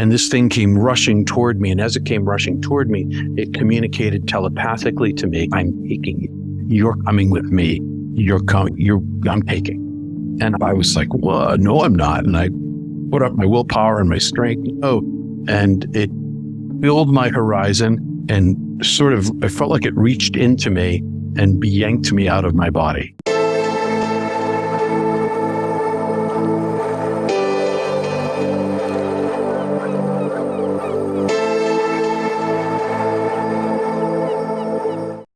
And this thing came rushing toward me. And as it came rushing toward me, it communicated telepathically to me, I'm taking you. You're coming with me. I'm taking. And I was like, well, no, I'm not. And I put up my willpower and my strength. And it filled my horizon and sort of, I felt like it reached into me and yanked me out of my body.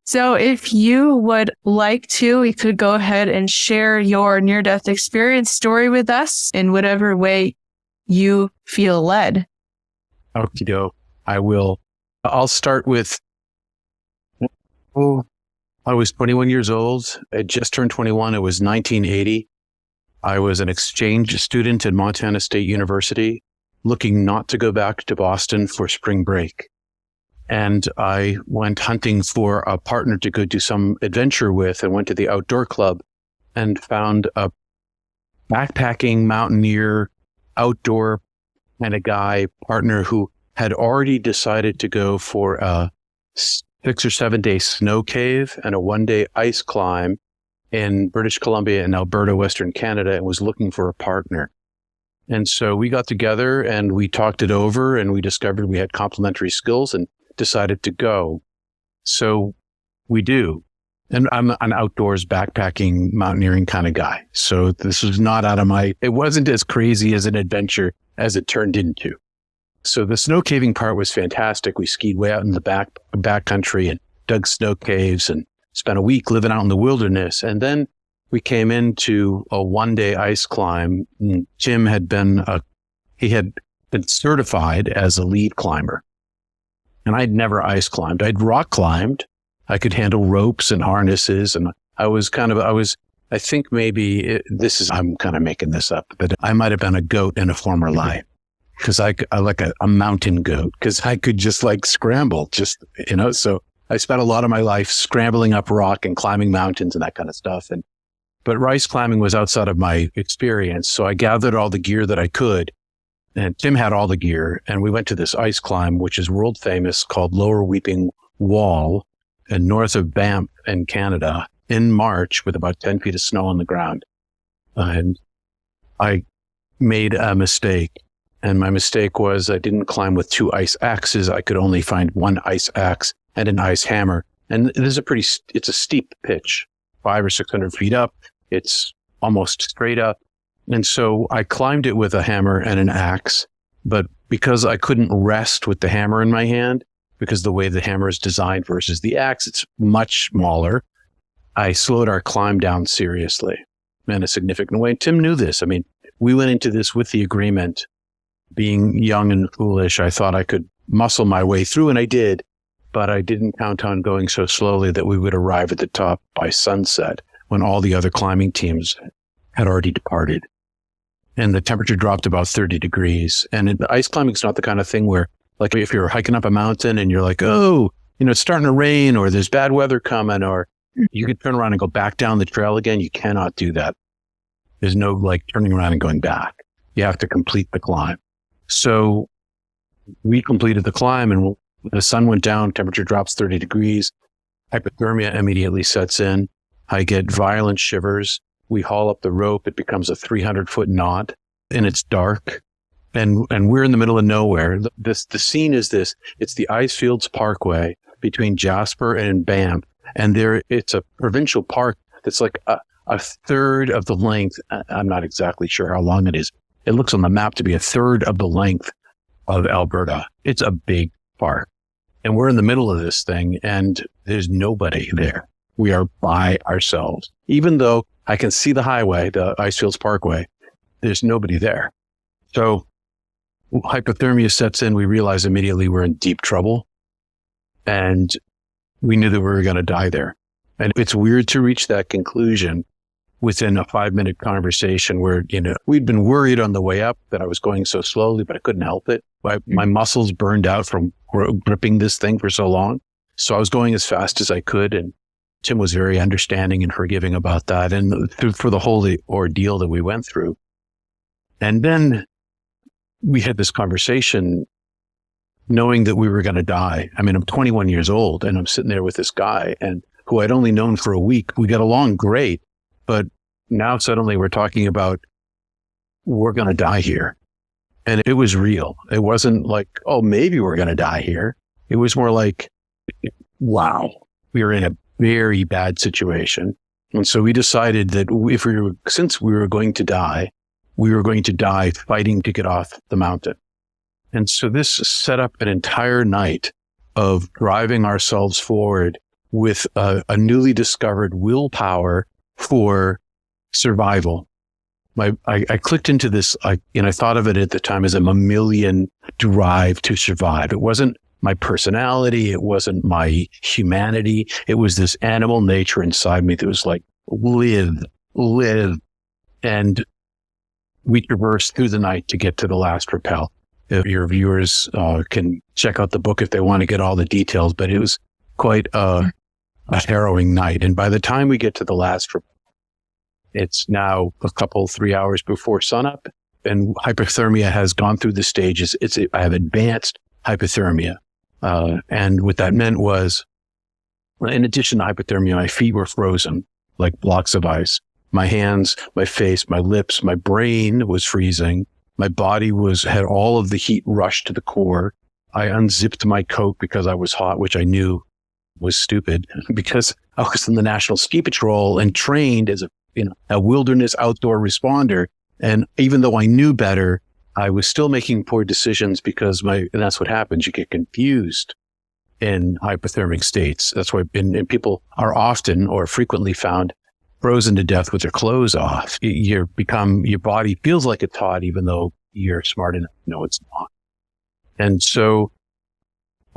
So if you would like to, you could go ahead and share your near-death experience story with us in whatever way you feel led. Okie I will. I'll start with, I was 21 years old. I just turned 21. It was 1980. I was an exchange student at Montana State University, looking not to go back to Boston for spring break. And I went hunting for a partner to go do some adventure with, and went to the outdoor club and found a backpacking mountaineer outdoor kind of guy partner who had already decided to go for a 6 or 7 day snow cave and a 1 day ice climb in British Columbia and Alberta, Western Canada, and was looking for a partner. And so we got together and we talked it over, and we discovered we had complementary skills and decided to go. So we do. And I'm an outdoors backpacking mountaineering kind of guy. So this was not it wasn't as crazy as an adventure as it turned into. So the snow caving part was fantastic. We skied way out in the back country and dug snow caves and spent a week living out in the wilderness. And then we came into a 1 day ice climb. Tim had been certified as a lead climber. And I'd never ice climbed. I'd rock climbed. I could handle ropes and harnesses. And I think maybe I'm kind of making this up, but I might have been a goat in a former life, because I like a mountain goat, because I could just like scramble, so I spent a lot of my life scrambling up rock and climbing mountains and that kind of stuff. But ice climbing was outside of my experience. So I gathered all the gear that I could. And Tim had all the gear, and we went to this ice climb, which is world famous, called Lower Weeping Wall, and north of Banff in Canada, in March with about 10 feet of snow on the ground. And I made a mistake. And my mistake was I didn't climb with 2 ice axes. I could only find 1 ice axe and an ice hammer. And it's a steep pitch, 500 or 600 feet up. It's almost straight up. And so I climbed it with a hammer and an axe, but because I couldn't rest with the hammer in my hand, because the way the hammer is designed versus the axe, it's much smaller, I slowed our climb down seriously in a significant way. And Tim knew this. I mean, we went into this with the agreement, being young and foolish. I thought I could muscle my way through, and I did, but I didn't count on going so slowly that we would arrive at the top by sunset when all the other climbing teams had already departed. And the temperature dropped about 30 degrees. And ice climbing is not the kind of thing where, like, if you're hiking up a mountain and you're like, it's starting to rain, or there's bad weather coming, or you could turn around and go back down the trail again. You cannot do that. There's no like turning around and going back. You have to complete the climb. So we completed the climb, and the sun went down, temperature drops 30 degrees. Hypothermia immediately sets in. I get violent shivers. We haul up the rope. It becomes a 300-foot knot, and it's dark. And we're in the middle of nowhere. The scene is this. It's the Icefields Parkway between Jasper and Banff. And it's a provincial park that's like a third of the length. I'm not exactly sure how long it is. It looks on the map to be a third of the length of Alberta. It's a big park. And we're in the middle of this thing, and there's nobody there. We are by ourselves. Even though I can see the highway, the Icefields Parkway, there's nobody there. So hypothermia sets in. We realize immediately we're in deep trouble. And we knew that we were going to die there. And it's weird to reach that conclusion within a 5-minute conversation where, we'd been worried on the way up that I was going so slowly, but I couldn't help it. My muscles burned out from gripping this thing for so long. So I was going as fast as I could. And Tim was very understanding and forgiving about that, and for the whole ordeal that we went through. And then we had this conversation knowing that we were going to die. I mean, I'm 21 years old and I'm sitting there with this guy and who I'd only known for a week. We got along great, but now suddenly we're talking about we're going to die here. And it was real. It wasn't like, oh, maybe we're going to die here. It was more like, wow, we were in a very bad situation. And so we decided that since we were going to die, we were going to die fighting to get off the mountain. And so this set up an entire night of driving ourselves forward with a newly discovered willpower for survival. I clicked into this, and I thought of it at the time as a mammalian drive to survive. It wasn't my personality. It wasn't my humanity. It was this animal nature inside me that was like, live. And we traversed through the night to get to the last rappel. If your viewers can check out the book if they want to get all the details, but it was quite a harrowing night. And by the time we get to the last rappel, it's now 3 hours before sunup, and hypothermia has gone through the stages. I have advanced hypothermia. And what that meant was, in addition to hypothermia, my feet were frozen like blocks of ice. My hands, my face, my lips, my brain was freezing. My body had all of the heat rushed to the core. I unzipped my coat because I was hot, which I knew was stupid because I was in the National Ski Patrol and trained as a wilderness outdoor responder. And even though I knew better, I was still making poor decisions because and that's what happens. You get confused in hypothermic states. That's why and people are often or frequently found frozen to death with their clothes off. Your body feels like it's hot, even though you're smart enough to know it's not. And so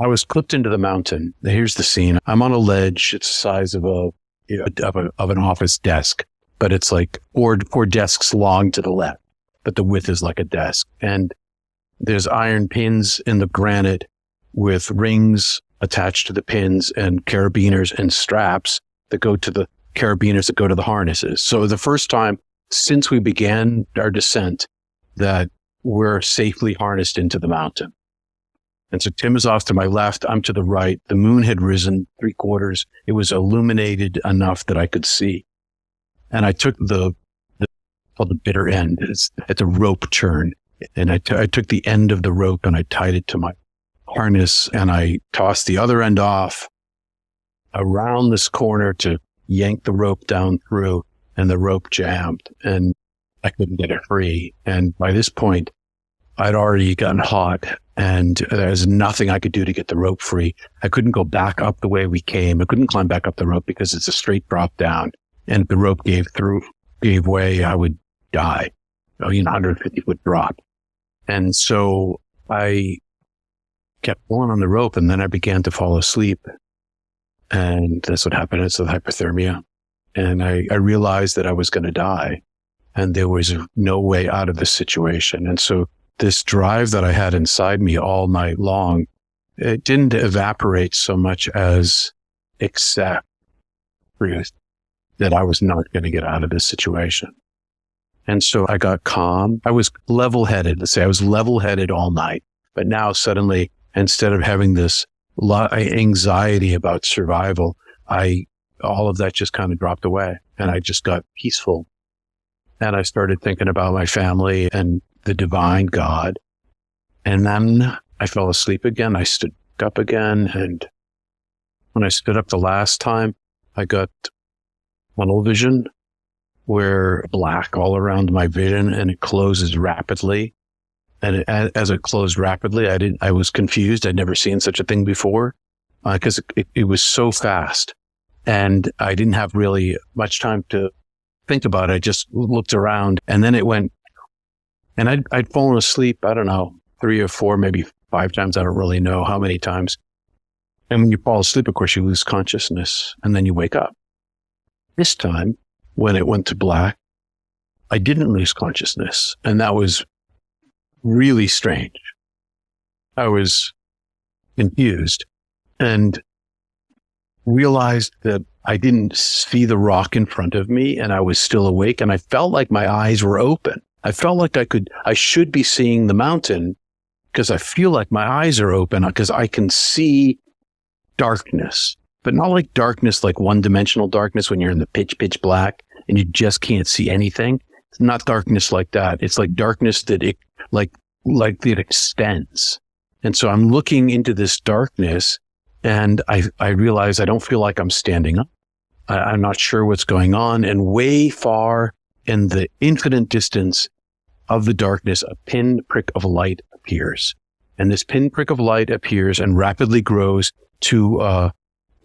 I was clipped into the mountain. Here's the scene. I'm on a ledge. It's the size of an office desk, but it's like four desks long to the left, but the width is like a desk. And there's iron pins in the granite with rings attached to the pins and carabiners and straps that go to the carabiners that go to the harnesses. So the first time since we began our descent that we're safely harnessed into the mountain. And so Tim is off to my left. I'm to the right. The moon had risen 3/4. It was illuminated enough that I could see. And I took the bitter end. It's a rope turn. And I took the end of the rope and I tied it to my harness and I tossed the other end off around this corner to yank the rope down through, and the rope jammed and I couldn't get it free. And by this point, I'd already gotten hot and there's nothing I could do to get the rope free. I couldn't go back up the way we came. I couldn't climb back up the rope because it's a straight drop down. And if the rope gave way, I would die. 150-foot drop. And so I kept pulling on the rope and then I began to fall asleep. And that's what happened. It's the hypothermia. And I realized that I was going to die and there was no way out of this situation. And so this drive that I had inside me all night long, it didn't evaporate so much as accept truth that I was not going to get out of this situation. And so I got calm. I was level-headed. Let's say I was level-headed all night. But now suddenly, instead of having this anxiety about survival, all of that just kind of dropped away and I just got peaceful. And I started thinking about my family and the divine God. And then I fell asleep again. I stood up again. And when I stood up the last time, I got tunnel vision where black all around my vision and it closes rapidly. And as it closed rapidly, I was confused. I'd never seen such a thing before because it was so fast and I didn't have really much time to think about it. I just looked around and then it went and I'd fallen asleep. I don't know, 3 or 4, maybe 5 times. I don't really know how many times. And when you fall asleep, of course, you lose consciousness and then you wake up. This time when it went to black, I didn't lose consciousness. And that was really strange. I was confused and realized that I didn't see the rock in front of me and I was still awake and I felt like my eyes were open. I felt like I should be seeing the mountain because I feel like my eyes are open because I can see darkness, but not like darkness, like one-dimensional darkness when you're in the pitch black and you just can't see anything. It's not darkness like that. It's like darkness that it it extends. And so I'm looking into this darkness and I realize I don't feel like I'm standing up. I'm not sure what's going on. And way far in the infinite distance of the darkness, a pinprick of light appears. And this pinprick of light appears and rapidly grows to,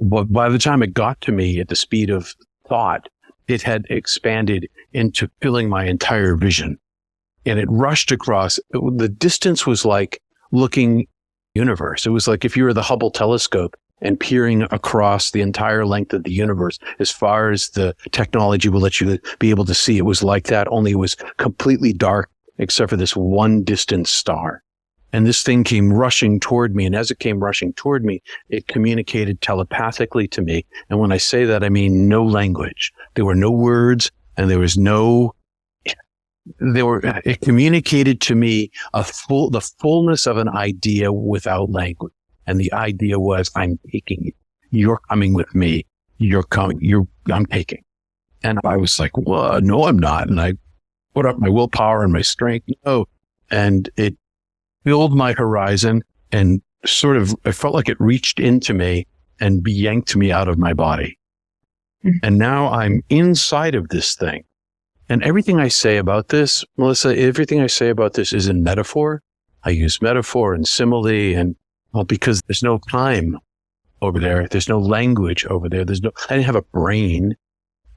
by the time it got to me at the speed of thought, it had expanded into filling my entire vision. And it rushed across. The distance was like looking universe. It was like if you were the Hubble telescope and peering across the entire length of the universe as far as the technology will let you be able to see. It was like that, only it was completely dark except for this one distant star. And this thing came rushing toward me. And as it came rushing toward me, it communicated telepathically to me. And when I say that, I mean no language. There were no words and there was it communicated to me the fullness of an idea without language. And the idea was, I'm taking you. You're coming with me. I'm taking. And I was like, well, no, I'm not. And I put up my willpower and my strength. No. And it filled my horizon and I felt like it reached into me and yanked me out of my body. Mm-hmm. And now I'm inside of this thing. And everything I say about this, Melissa, everything I say about this is in metaphor. I use metaphor and simile and because there's no time over there. There's no language over there. I didn't have a brain.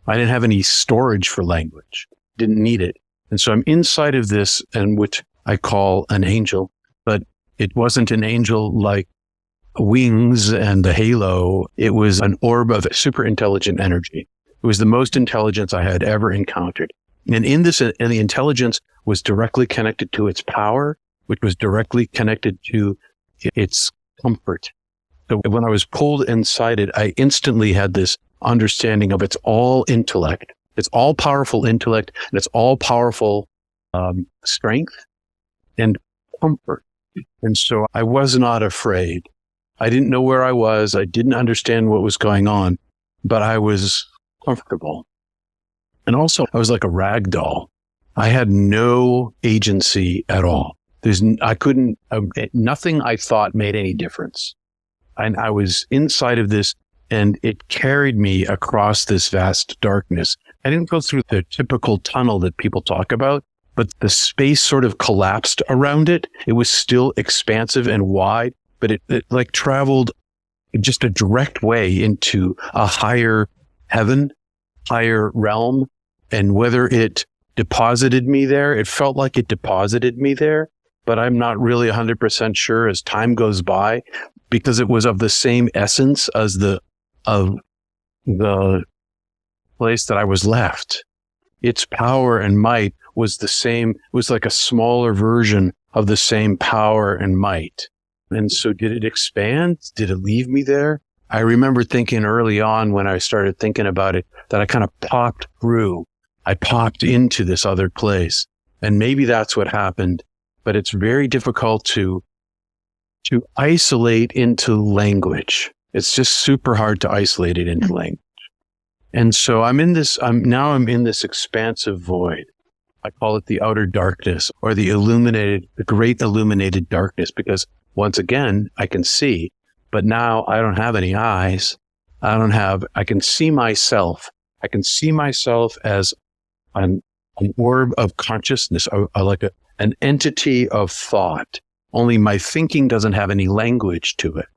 I didn't have any storage for language. Didn't need it. And so I'm inside of this, and which I call an angel, but it wasn't an angel like wings and a halo. It was an orb of super intelligent energy. It was the most intelligence I had ever encountered. And the intelligence was directly connected to its power, which was directly connected to its comfort. So when I was pulled inside it, I instantly had this understanding of it's all intellect. It's all powerful intellect and it's all powerful strength and comfort. And so I was not afraid. I didn't know where I was. I didn't understand what was going on, but I was comfortable. And also I was like a rag doll. I had no agency at all. Nothing I thought made any difference. And I was inside of this and it carried me across this vast darkness. I didn't go through the typical tunnel that people talk about, but the space sort of collapsed around it. It was still expansive and wide, but it like traveled just a direct way into a higher heaven, higher realm. And whether it deposited me there, it felt like it deposited me there, but I'm not really 100% sure as time goes by because it was of the same essence as of the place that I was left. Its power and might was the same, was like a smaller version of the same power and might. And so did it expand? Did it leave me there? I remember thinking early on when I started thinking about it that I kind of popped through. I popped into this other place. And maybe that's what happened, but it's very difficult to isolate into language. It's just super hard to isolate it into language. And so I'm in this expansive void. I call it the outer darkness or the great illuminated darkness, because once again, I can see, but now I don't have any eyes. I can see myself. I can see myself as an orb of consciousness, like an entity of thought. Only my thinking doesn't have any language to it.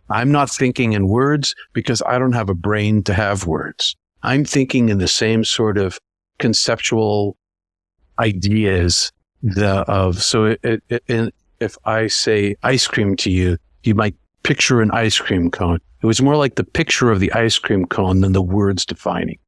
I'm not thinking in words because I don't have a brain to have words. I'm thinking in the same sort of conceptual ideas if I say ice cream to you, you might picture an ice cream cone. It was more like the picture of the ice cream cone than the words defining.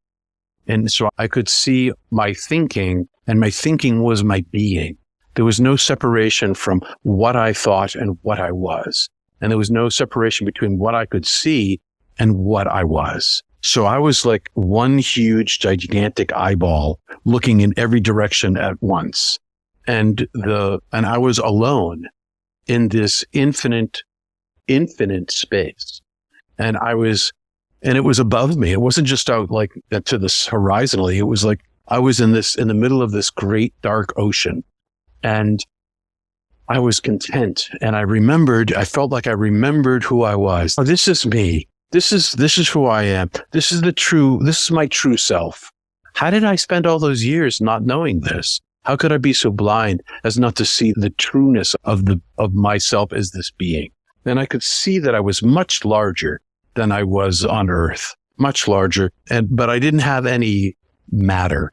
And so I could see my thinking, and my thinking was my being. There was no separation from what I thought and what I was. And there was no separation between what I could see and what I was. So I was like one huge, gigantic eyeball looking in every direction at once. And I was alone in this infinite space. And it was above me. It wasn't just out like to this horizontally. It was like I was in the middle of this great dark ocean. And I was content. And I felt like I remembered who I was. Oh, this is me. This is who I am. This is my true self. How did I spend all those years not knowing this? How could I be so blind as not to see the trueness of myself as this being? And I could see that I was much larger than I was on earth, much larger. But I didn't have any matter.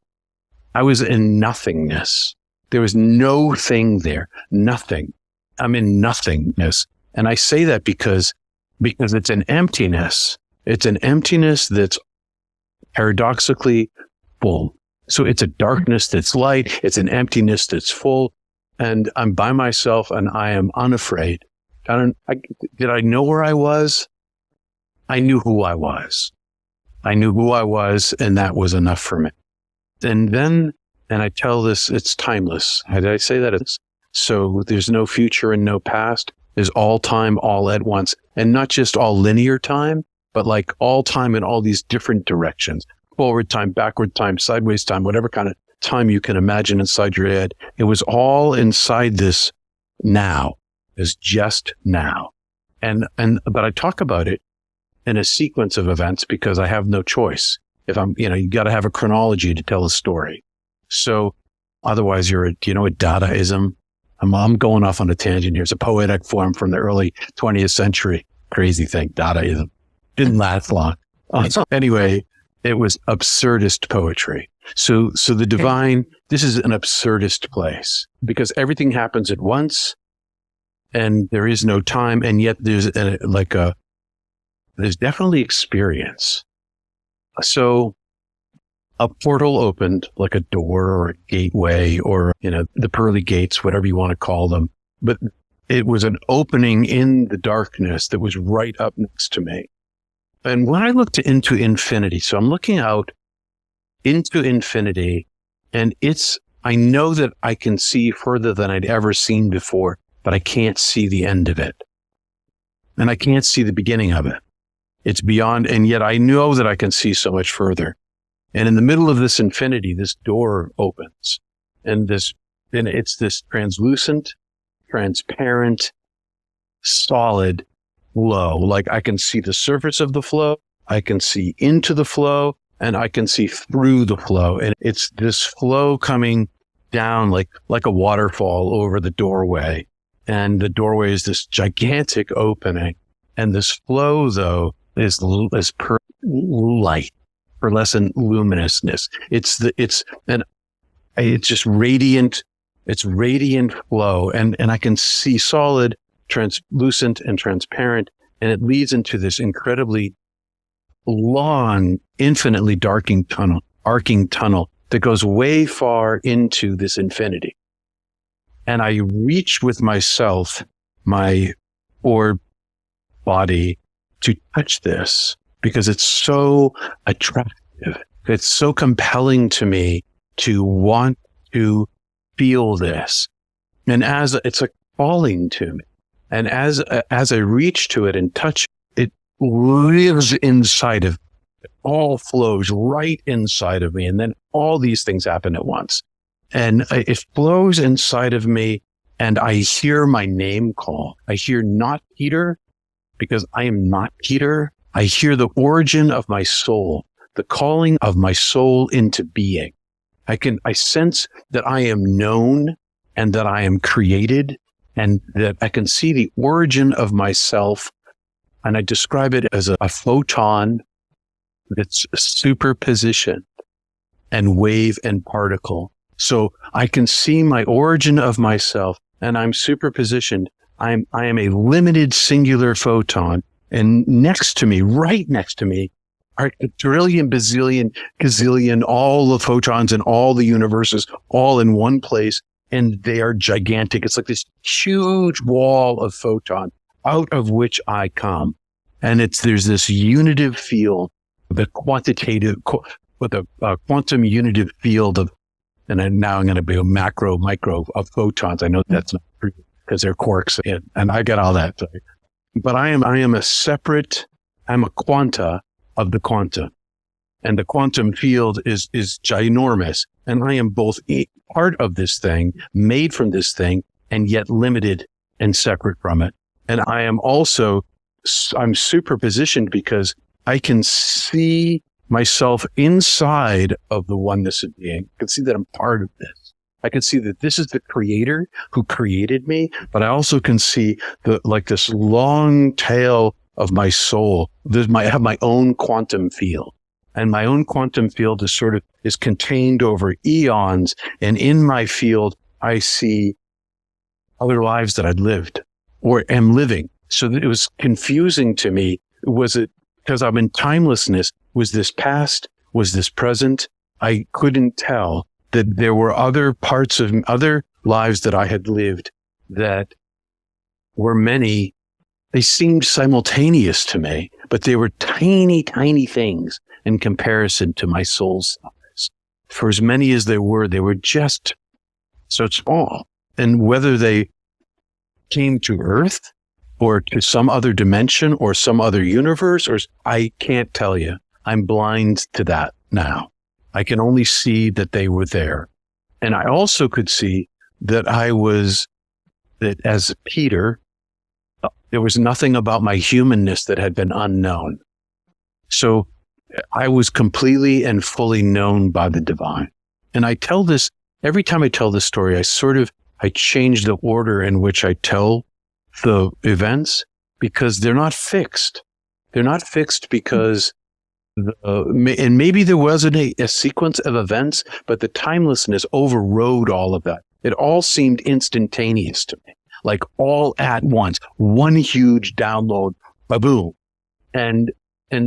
I was in nothingness. There was no thing there, nothing. I'm in nothingness. And I say that because it's an emptiness. It's an emptiness that's paradoxically full. So it's a darkness that's light. It's an emptiness that's full. And I'm by myself and I am unafraid. Did I know where I was? I knew who I was. And that was enough for me. And I tell this, it's timeless. How did I say that? So there's no future and no past. There's all time all at once. And not just all linear time, but like all time in all these different directions. Forward time, backward time, sideways time, whatever kind of time you can imagine inside your head. It was all inside this now. Is just now. But I talk about it in a sequence of events because I have no choice. If you got to have a chronology to tell a story. So otherwise do you know what Dadaism? I'm going off on a tangent here. It's a poetic form from the early 20th century. Crazy thing, Dadaism. Didn't last long. Anyway, it was absurdist poetry. So the divine, this is an absurdist place because everything happens at once and there is no time. And yet there's definitely experience. So a portal opened like a door or a gateway or, the pearly gates, whatever you want to call them. But it was an opening in the darkness that was right up next to me. And when I looked into infinity, so I'm looking out into infinity and I know that I can see further than I'd ever seen before, but I can't see the end of it. And I can't see the beginning of it. It's beyond, and yet I know that I can see so much further. And in the middle of this infinity, this door opens and it's this translucent, transparent, solid flow. Like I can see the surface of the flow, I can see into the flow, and I can see through the flow. And it's this flow coming down like a waterfall over the doorway. And the doorway is this gigantic opening. And this flow, though, is light, pearlescent luminousness. It's just radiant. It's radiant flow. And I can see solid, translucent and transparent. And it leads into this incredibly long, infinitely arcing tunnel that goes way far into this infinity. And I reach with myself, my orb body, to touch this because it's so attractive. It's so compelling to me to want to feel this. And as it's like falling to me. And as I reach to it and touch it, lives inside of me. It all flows right inside of me. And then all these things happen at once. And it flows inside of me and I hear my name call. I hear not Peter because I am not Peter. I hear the origin of my soul, the calling of my soul into being. I sense that I am known and that I am created and that I can see the origin of myself. And I describe it as a photon that's superposition and wave and particle. So I can see my origin of myself and I'm superpositioned. I am a limited singular photon. And next to me, right next to me, are a trillion, bazillion, gazillion, all the photons in all the universes, all in one place. And they are gigantic. It's like this huge wall of photon out of which I come. And there's this unitive field the quantitative, with a quantum unitive field of, now I'm going to be a macro, micro of photons. I know that's not true because they're quarks, and I get all that. But I'm a quanta of the quantum. And the quantum field is ginormous. And I am both part of this thing, made from this thing, and yet limited and separate from it. And I am also, I'm super positioned because I can see myself inside of the oneness of being. I can see that I'm part of this. I can see that this is the creator who created me, but I also can see this long tail of my soul. I have my own quantum field. And my own quantum field is contained over eons. And in my field, I see other lives that I'd lived or am living. So that it was confusing to me. Was it because I'm in timelessness? Was this past? Was this present? I couldn't tell that there were other parts of other lives that I had lived that were many. They seemed simultaneous to me, but they were tiny, tiny things in comparison to my soul's size. For as many as they were just so small. And whether they came to Earth or to some other dimension or some other universe, or I can't tell you. I'm blind to that now. I can only see that they were there. And I also could see that that as Peter, there was nothing about my humanness that had been unknown. So I was completely and fully known by the divine. And I tell this, every time I tell this story, I change the order in which I tell the events because they're not fixed. They're not fixed because, and maybe there wasn't a sequence of events, but the timelessness overrode all of that. It all seemed instantaneous to me, like all at once, one huge download, ba-boom. And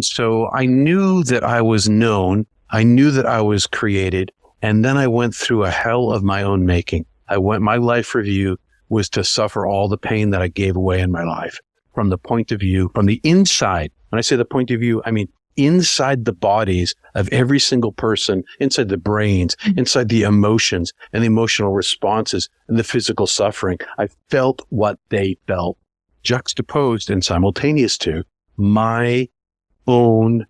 so I knew that I was known. I knew that I was created. And then I went through a hell of my own making. My life review was to suffer all the pain that I gave away in my life from the point of view, from the inside. When I say the point of view, I mean inside the bodies of every single person, inside the brains, inside the emotions and the emotional responses and the physical suffering. I felt what they felt, juxtaposed and simultaneous to my own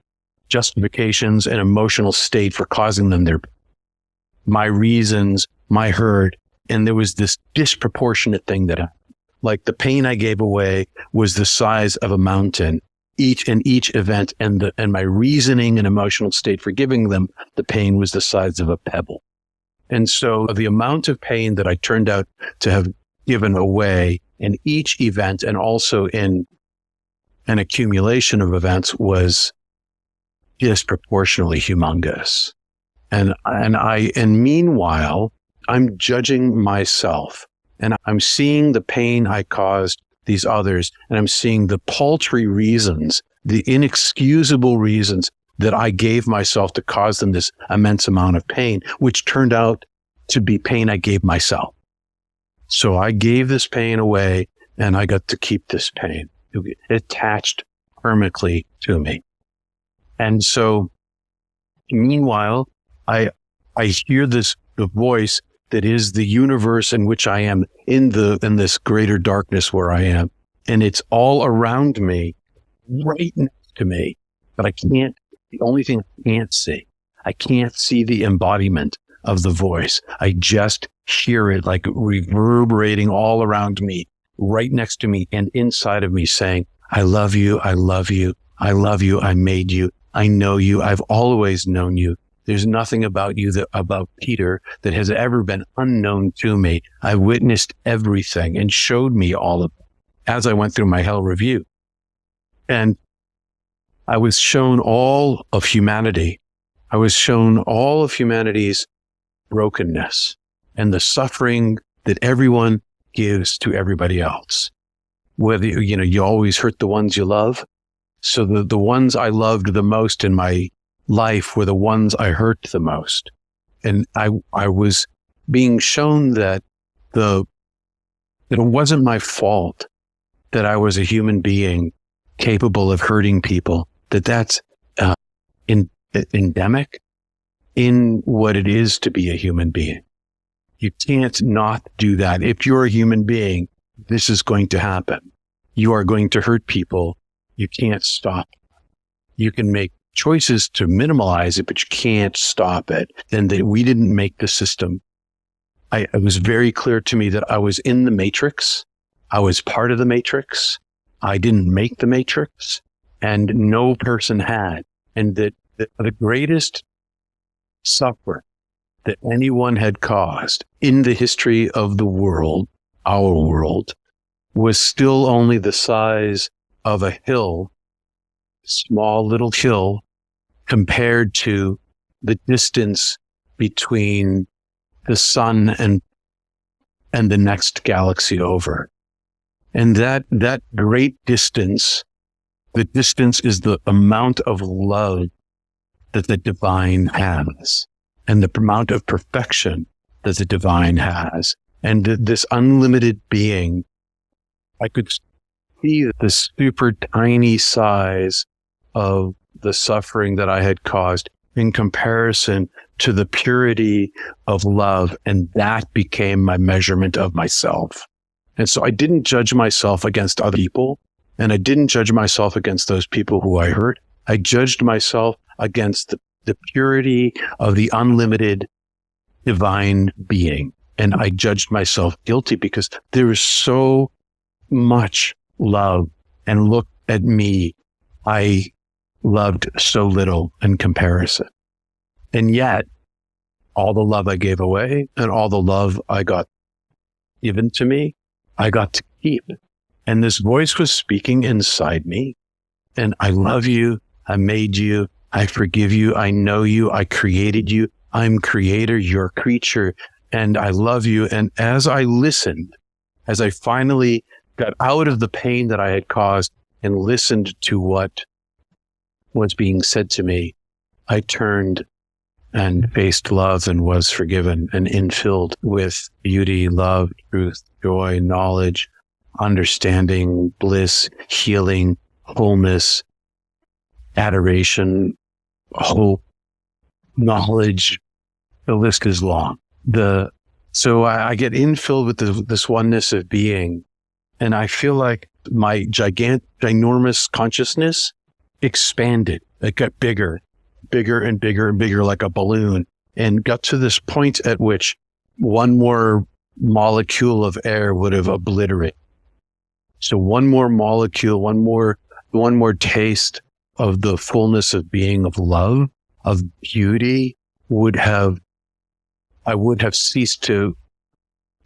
justifications and emotional state for causing them my reasons, my hurt. And there was this disproportionate thing that happened. Like the pain I gave away was the size of a mountain, each event, and my reasoning and emotional state for giving them the pain was the size of a pebble. And so the amount of pain that I turned out to have given away in each event and also in an accumulation of events was disproportionately humongous. And meanwhile, I'm judging myself and I'm seeing the pain I caused these others. And I'm seeing the paltry reasons, the inexcusable reasons that I gave myself to cause them this immense amount of pain, which turned out to be pain I gave myself. So I gave this pain away and I got to keep this pain. It attached permanently to me. And so meanwhile, I hear the voice that is the universe in which I am in this greater darkness where I am. And it's all around me, right next to me, but the only thing I can't see the embodiment of the voice. I just hear it like reverberating all around me, right next to me and inside of me saying, I love you. I love you. I love you. I made you. I know you. I've always known you. There's nothing about you about Peter that has ever been unknown to me. I witnessed everything and showed me all of it as I went through my hell review. And I was shown all of humanity. I was shown all of humanity's brokenness and the suffering that everyone gives to everybody else. Whether, you always hurt the ones you love. So the ones I loved the most in my life were the ones I hurt the most. And I was being shown that it wasn't my fault that I was a human being capable of hurting people, that's endemic in what it is to be a human being. You can't not do that. If you're a human being, this is going to happen. You are going to hurt people. You can't stop. You can make choices to minimize it, but you can't stop it. And that we didn't make the system. It was very clear to me that I was in the matrix. I was part of the matrix. I didn't make the matrix, and no person had. And that the greatest suffering that anyone had caused in the history of the world, our world, was still only the size of a hill, small little hill, compared to the distance between the sun and the next galaxy over. And that great distance, the distance is the amount of love that the divine has, and the amount of perfection that the divine has. And this unlimited being, I could see the super tiny size of the suffering that I had caused in comparison to the purity of love. And that became my measurement of myself. And so I didn't judge myself against other people, and I didn't judge myself against those people who I hurt. I judged myself against the purity of the unlimited divine being. And I judged myself guilty because there is so much love. And look at me. I loved so little in comparison. And yet, all the love I gave away and all the love I got given to me, I got to keep. And this voice was speaking inside me. And I love you. I made you. I forgive you. I know you. I created you. I'm creator. You're creature. And I love you. And as I listened, as I finally got out of the pain that I had caused and listened to what was being said to me, I turned and faced love and was forgiven and infilled with beauty, love, truth, joy, knowledge, understanding, bliss, healing, wholeness, adoration, hope, knowledge. The list is long. So I get infilled with this oneness of being, and I feel like my ginormous consciousness expanded. It got bigger and bigger and bigger, like a balloon, and got to this point at which one more molecule of air would have obliterated. So one more molecule, one more taste of the fullness of being, of love, of beauty I would have ceased to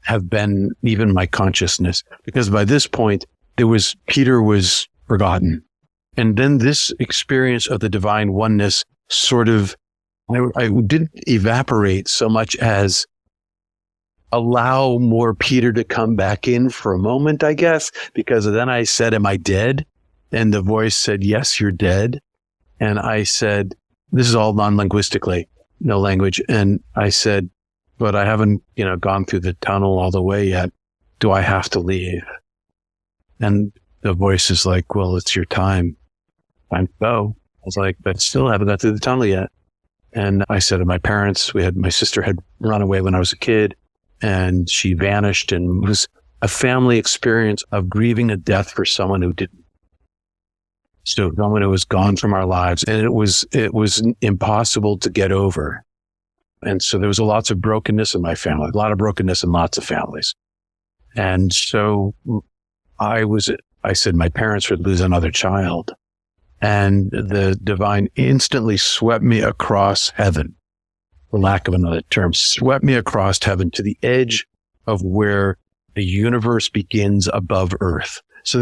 have been even my consciousness, because by this point Peter was forgotten. And then this experience of the divine oneness sort of, I didn't evaporate so much as allow more Peter to come back in for a moment, I guess, because then I said, am I dead? And the voice said, yes, you're dead. And I said, this is all non-linguistically, no language. And I said, but I haven't, gone through the tunnel all the way yet. Do I have to leave? And the voice is like, well, it's your time. Time to go. I was like, but still haven't got through the tunnel yet. And I said to my parents, my sister had run away when I was a kid, and she vanished, and it was a family experience of grieving a death for someone who didn't. So someone who was gone from our lives, and it was impossible to get over. And so there was lots of brokenness in my family, a lot of brokenness in lots of families. And so I said my parents would lose another child. And the divine instantly swept me across heaven, for lack of another term, swept me across heaven to the edge of where the universe begins above earth. So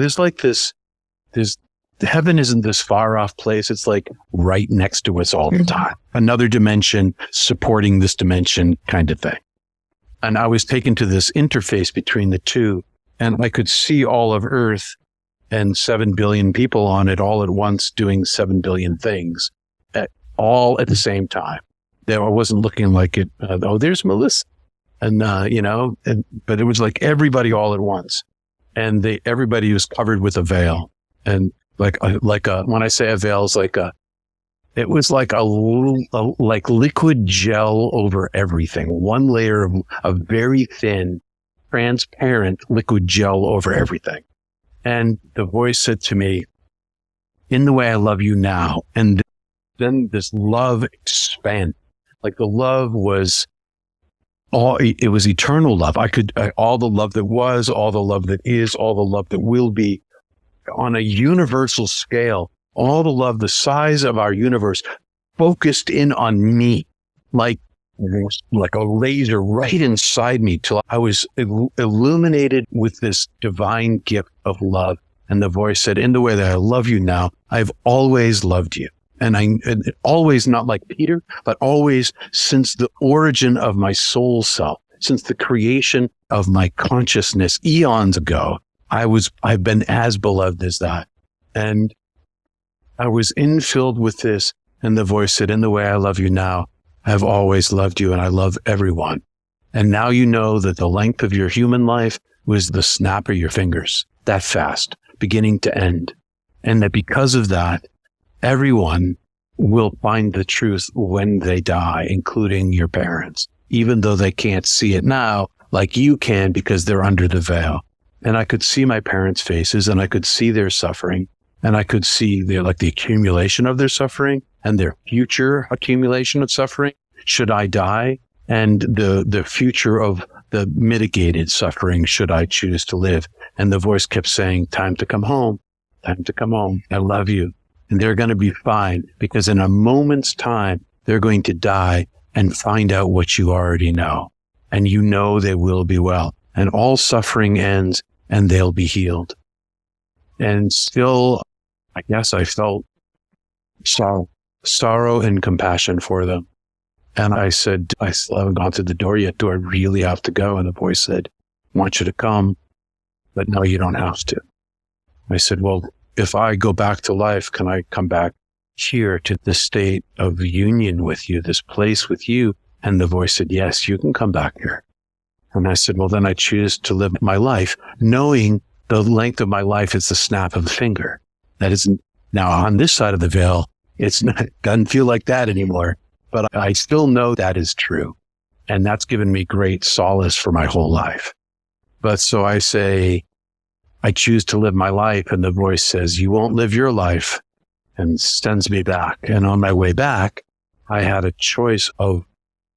heaven isn't this far off place. It's like right next to us all the time. Another dimension supporting this dimension kind of thing. And I was taken to this interface between the two, and I could see all of earth and 7 billion people on it all at once doing 7 billion things all at the same time. I wasn't looking like it. There's Melissa. And, but it was like everybody all at once. And everybody was covered with a veil. And when I say a veil, it's like It was like like liquid gel over everything. One layer of very thin, transparent liquid gel over everything. And the voice said to me, in the way I love you now. And then this love expanded. Like the love was it was eternal love. All the love that was, all the love that is, all the love that will be on a universal scale, all the love, the size of our universe focused in on me, like a laser right inside me till I was illuminated with this divine gift of love. And the voice said, in the way that I love you now, I've always loved you. And always, not like Peter, but always since the origin of my soul self, since the creation of my consciousness eons ago, I've been as beloved as that. And I was infilled with this. And the voice said, in the way I love you now, I've always loved you and I love everyone. And now you know that the length of your human life was the snap of your fingers, that fast, beginning to end. And that because of that, everyone will find the truth when they die, including your parents, even though they can't see it now like you can because they're under the veil. And I could see my parents' faces and I could see their suffering and I could see the accumulation of their suffering and their future accumulation of suffering should I die, and the future of the mitigated suffering should I choose to live. And the voice kept saying, time to come home, time to come home. I love you. And they're going to be fine because in a moment's time, they're going to die and find out what you already know. And you know they will be well. And all suffering ends and they'll be healed. And still, I guess I felt sorrow and compassion for them. And I said, I still haven't gone to the door yet. Do I really have to go? And the voice said, I want you to come, but no, you don't have to. I said, well, if I go back to life, can I come back here to the state of union with you, this place with you? And the voice said, yes, you can come back here. And I said, well, then I choose to live my life, knowing the length of my life is the snap of a finger. That isn't now on this side of the veil. Doesn't feel like that anymore, but I still know that is true. And that's given me great solace for my whole life. But so I say, I choose to live my life. And the voice says, you won't live your life, and sends me back. And on my way back, I had a choice of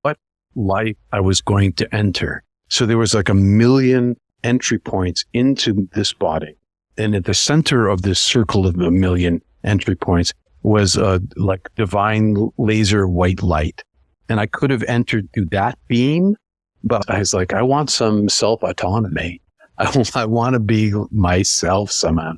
what life I was going to enter. So there was like 1 million entry points into this body. And at the center of this circle of 1 million entry points was like divine laser white light. And I could have entered through that beam, but I was like, I want some self-autonomy. I want to be myself somehow.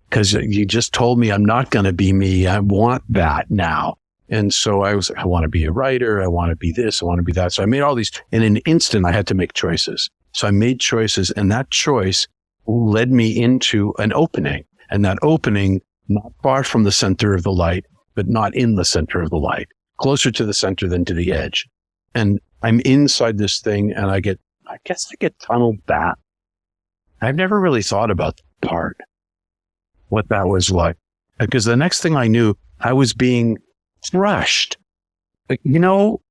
Because you just told me I'm not going to be me. I want that now. And so I want to be a writer. I want to be this. I want to be that. So I made all these. In an instant, I had to make choices. So I made choices, and that choice led me into an opening. And that opening, not far from the center of the light, but not in the center of the light, closer to the center than to the edge. And I'm inside this thing, and I guess I get tunneled back. I've never really thought about that part, what that was like. Because the next thing I knew, I was being thrashed. You know,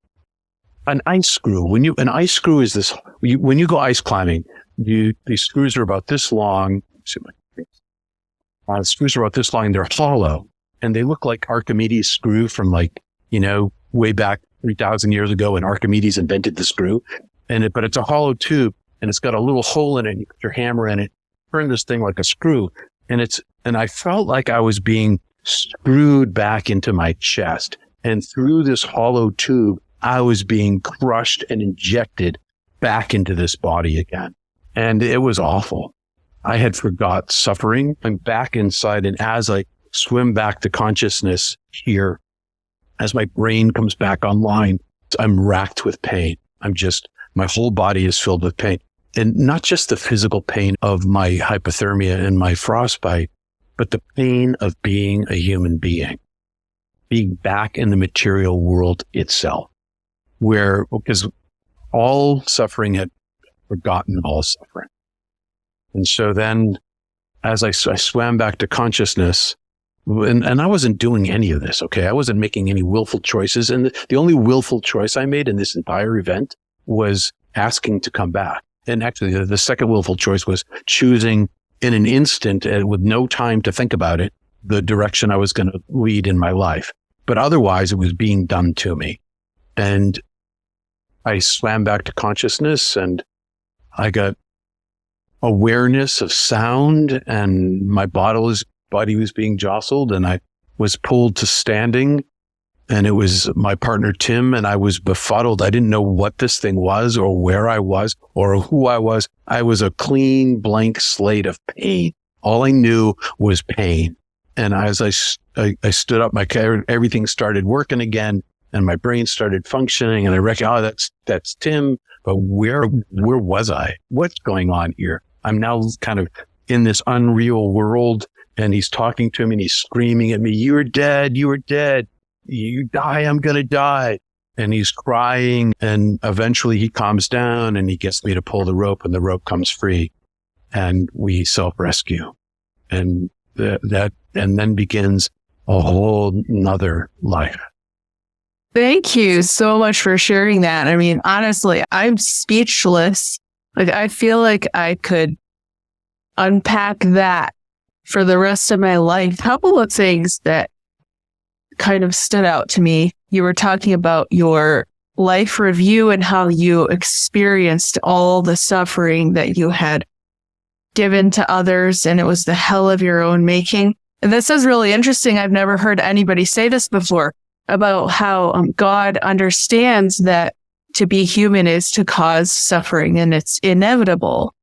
an ice screw. An ice screw is this, when you go ice climbing, these screws are about this long. Screws are about this long and they're hollow. And they look like Archimedes' screw from way back 3,000 years ago when Archimedes invented the screw. But it's a hollow tube and it's got a little hole in it. And you put your hammer in it, turn this thing like a screw. And I felt like I was being screwed back into my chest. And through this hollow tube, I was being crushed and injected back into this body again. And it was awful. I had forgot suffering. I'm back inside. And as I swim back to consciousness here, as my brain comes back online, I'm racked with pain. My whole body is filled with pain. And not just the physical pain of my hypothermia and my frostbite, but the pain of being a human being, being back in the material world itself, because all suffering had forgotten all suffering. And so then as I swam back to consciousness, and I wasn't doing any of this. Okay. I wasn't making any willful choices. And the only willful choice I made in this entire event was asking to come back. And actually the second willful choice was choosing in an instant with no time to think about it, the direction I was going to lead in my life. But otherwise it was being done to me. And I swam back to consciousness, and I got awareness of sound, and my body was being jostled, and I was pulled to standing, and it was my partner, Tim, and I was befuddled. I didn't know what this thing was or where I was or who I was. I was a clean, blank slate of pain. All I knew was pain. And as I stood up, everything started working again, and my brain started functioning, and I recognized, that's Tim, but where was I? What's going on here? I'm now kind of in this unreal world, and he's talking to me and he's screaming at me, "You're dead. You are dead. You die. I'm going to die." And he's crying, and eventually he calms down and he gets me to pull the rope, and the rope comes free, and we self-rescue. And and then begins a whole nother life. Thank you so much for sharing that. I mean, honestly, I'm speechless. Like, I feel like I could unpack that for the rest of my life. A couple of things that kind of stood out to me. You were talking about your life review and how you experienced all the suffering that you had given to others, and it was the hell of your own making. And this is really interesting. I've never heard anybody say this before, about how God understands that to be human is to cause suffering, and it's inevitable.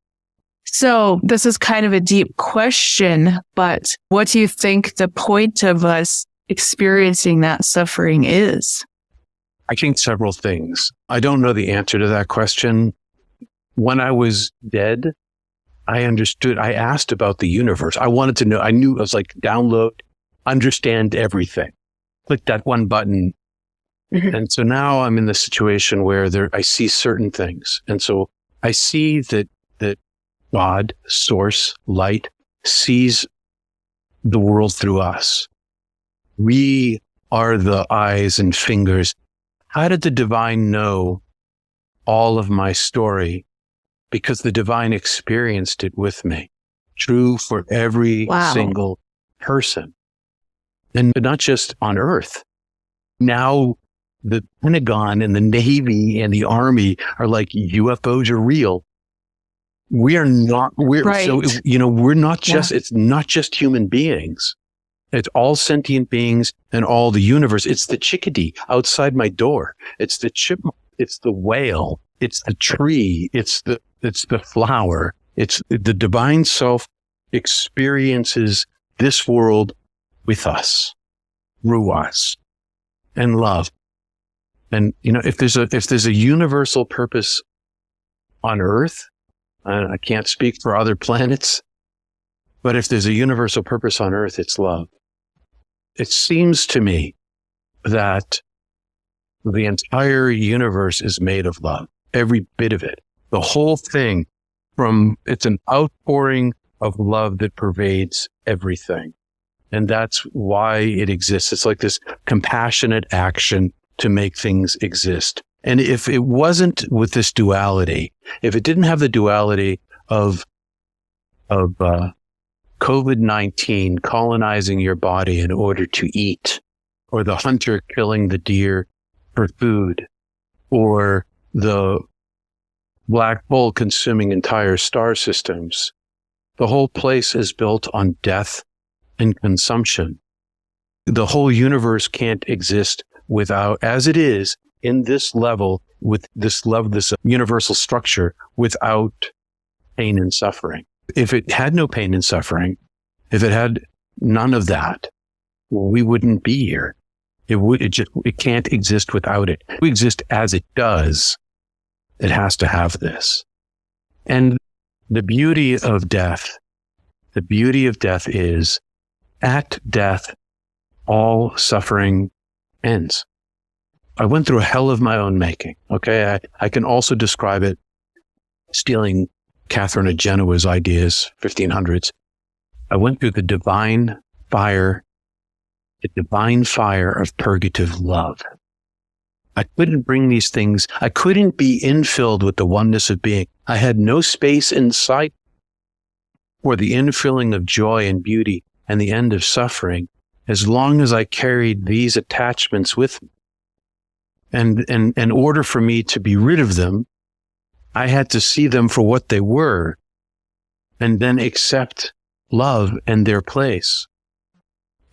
So this is kind of a deep question, but what do you think the point of us experiencing that suffering is? I think several things. I don't know the answer to that question. When I was dead, I asked about the universe. I wanted to know. I was like, download, understand everything. Click that one button. Mm-hmm. And so now I'm in the situation where I see certain things. And so I see that God, source, light, sees the world through us. We are the eyes and fingers. How did the divine know all of my story? Because the divine experienced it with me. True for every single person. And not just on Earth. Now the Pentagon and the Navy and the Army are like, UFOs are real. We're not just, it's not just human beings. It's all sentient beings and all the universe. It's the chickadee outside my door. It's the chipmunk. It's the whale. It's the tree. It's the flower. It's the divine self experiences this world with us, through us, and love. And, if there's a universal purpose on Earth, I can't speak for other planets, but if there's a universal purpose on Earth, it's love. It seems to me that the entire universe is made of love, every bit of it, the whole thing. It's an outpouring of love that pervades everything. And that's why it exists. It's like this compassionate action to make things exist. And if it wasn't with this duality, if it didn't have the duality of COVID-19 colonizing your body in order to eat, or the hunter killing the deer for food, or the black hole consuming entire star systems, the whole place is built on death and consumption. The whole universe can't exist without, as it is, in this level, with this love, this universal structure, without pain and suffering. If it had no pain and suffering, if it had none of that, we wouldn't be here. It can't exist without it. We exist as it does. It has to have this. And the beauty of death is, at death, all suffering ends. I went through a hell of my own making. Okay. I can also describe it, stealing Catherine of Genoa's ideas, 1500s. I went through the divine fire the divine fire of purgative love. I couldn't bring these things. I couldn't be infilled with the oneness of being. I had no space inside for the infilling of joy and beauty and the end of suffering as long as I carried these attachments with me. And in order for me to be rid of them, I had to see them for what they were and then accept love and their place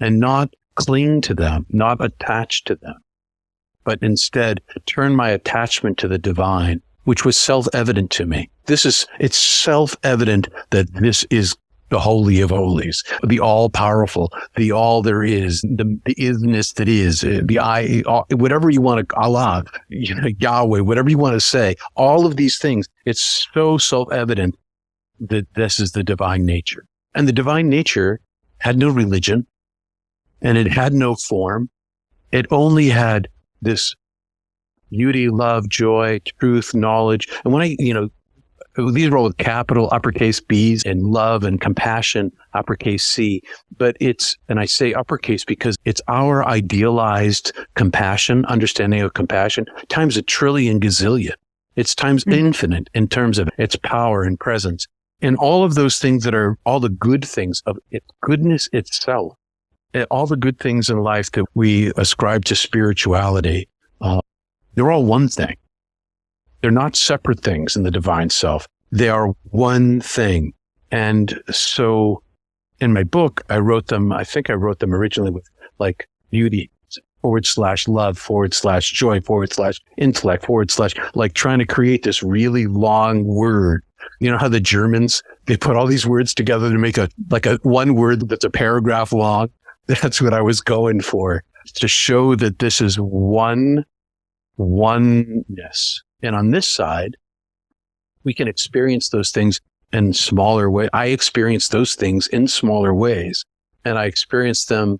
and not cling to them, not attach to them, but instead turn my attachment to the divine, which was self-evident to me. It's self-evident that this is the Holy of Holies, the all-powerful, the all there is, the isness that is, the I, whatever you want to, Allah, Yahweh, whatever you want to say, all of these things, it's so self-evident that this is the divine nature. And the divine nature had no religion, and it had no form. It only had this beauty, love, joy, truth, knowledge. And when these are all with capital uppercase B's, and love and compassion, uppercase C. But and I say uppercase because it's our idealized compassion, understanding of compassion, times a trillion gazillion. It's times infinite in terms of its power and presence. And all of those things that are all the good things of its goodness itself, all the good things in life that we ascribe to spirituality, they're all one thing. They're not separate things in the divine self. They are one thing. And so in my book, I think I wrote them originally with like beauty /love /joy /intellect like trying to create this really long word. You know how the Germans, they put all these words together to make a one word that's a paragraph long. That's what I was going for, to show that this is oneness. And on this side, we can experience those things in smaller ways. I experience those things in smaller ways. And I experience them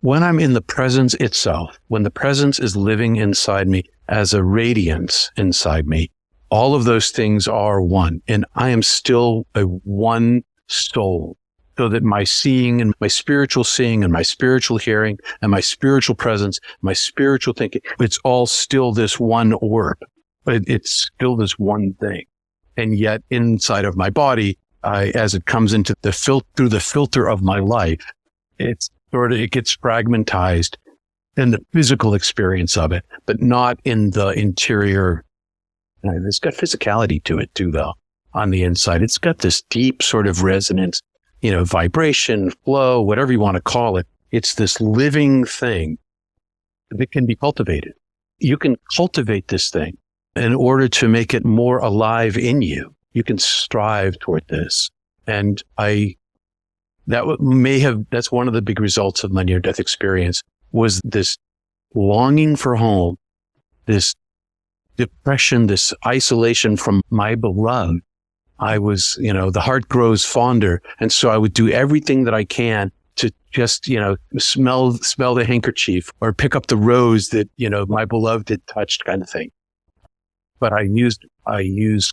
when I'm in the presence itself, when the presence is living inside me as a radiance inside me. All of those things are one. And I am still a one soul. So that my seeing and my spiritual seeing and my spiritual hearing and my spiritual presence, my spiritual thinking, it's all still this one orb. But it's still this one thing. And yet inside of my body, as it comes into through the filter of my life, it gets fragmentized in the physical experience of it, but not in the interior. It's got physicality to it too, though, on the inside. It's got this deep sort of resonance, vibration, flow, whatever you want to call it. It's this living thing that can be cultivated. You can cultivate this thing in order to make it more alive in you. You can strive toward this. And that's one of the big results of my near-death experience, was this longing for home, this depression, this isolation from my beloved. I was, the heart grows fonder. And so I would do everything that I can to just, smell the handkerchief or pick up the rose that, my beloved had touched, kind of thing. But I used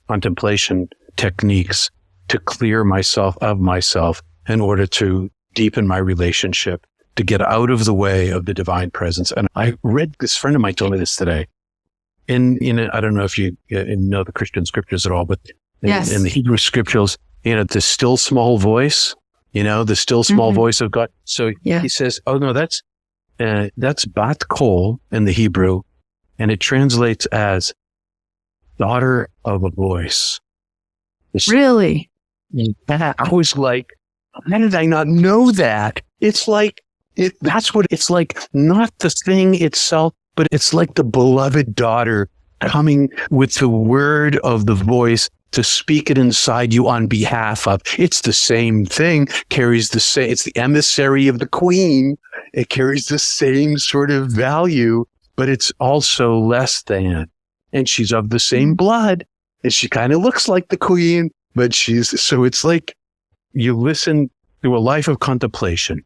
contemplation techniques to clear myself of myself in order to deepen my relationship, to get out of the way of the divine presence. And I read, this friend of mine told me this today. I don't know if you know the Christian scriptures at all, but yes. In the Hebrew scriptures, the still small voice, the still small voice of God. So he says, oh no, that's bat kol in the Hebrew, and it translates as daughter of a voice. Really? Yeah, I was like, how did I not know that? It's like, that's what it's like, not the thing itself, but it's like the beloved daughter coming with the word of the voice to speak it inside you on behalf of. It's the same thing, it's the emissary of the queen. It carries the same sort of value, but it's also less than. And she's of the same blood, and she kind of looks like the queen, but so it's like you listen to a life of contemplation.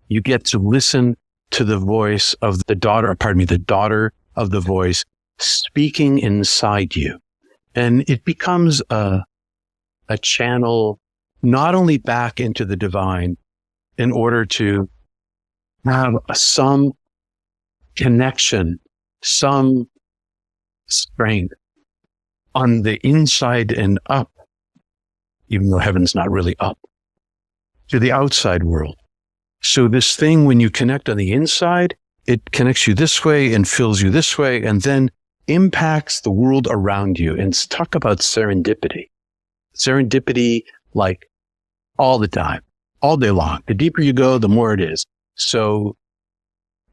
You get to listen to the voice of the daughter of the voice speaking inside you. And it becomes a channel not only back into the divine in order to have some connection, some strength on the inside and up, even though heaven's not really up, to the outside world. So this thing, when you connect on the inside, it connects you this way and fills you this way, and then impacts the world around you. And talk about serendipity. Serendipity, like all the time, all day long. The deeper you go, the more it is. So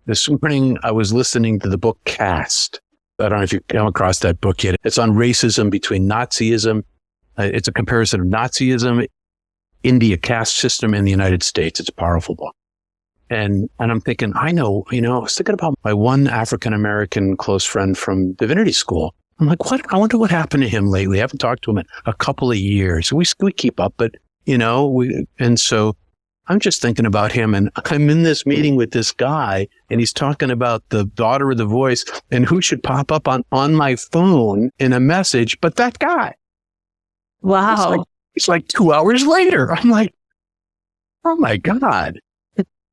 this morning, I was listening to the book Caste. I don't know if you've come across that book yet. It's on racism between Nazism. It's a comparison of Nazism, India caste system, in the United States. It's a powerful book. And I'm thinking, I was thinking about my one African-American close friend from divinity school. I'm like, I wonder what happened to him lately. I haven't talked to him in a couple of years. We keep up, but and so I'm just thinking about him, and I'm in this meeting with this guy, and he's talking about the daughter of the voice and who should pop up on my phone in a message, but that guy. Wow. It's like 2 hours later. I'm like, oh my God.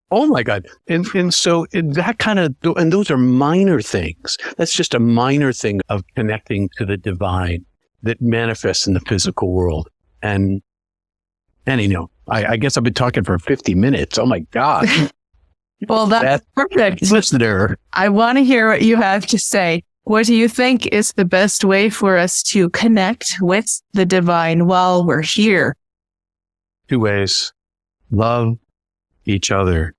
Oh my God. And so that kind of, and those are minor things. That's just a minor thing of connecting to the divine that manifests in the physical world. And I guess I've been talking for 50 minutes. Oh my God. Well, that's perfect. Listener. I want to hear what you have to say. What do you think is the best way for us to connect with the divine while we're here? 2 ways. Love each other.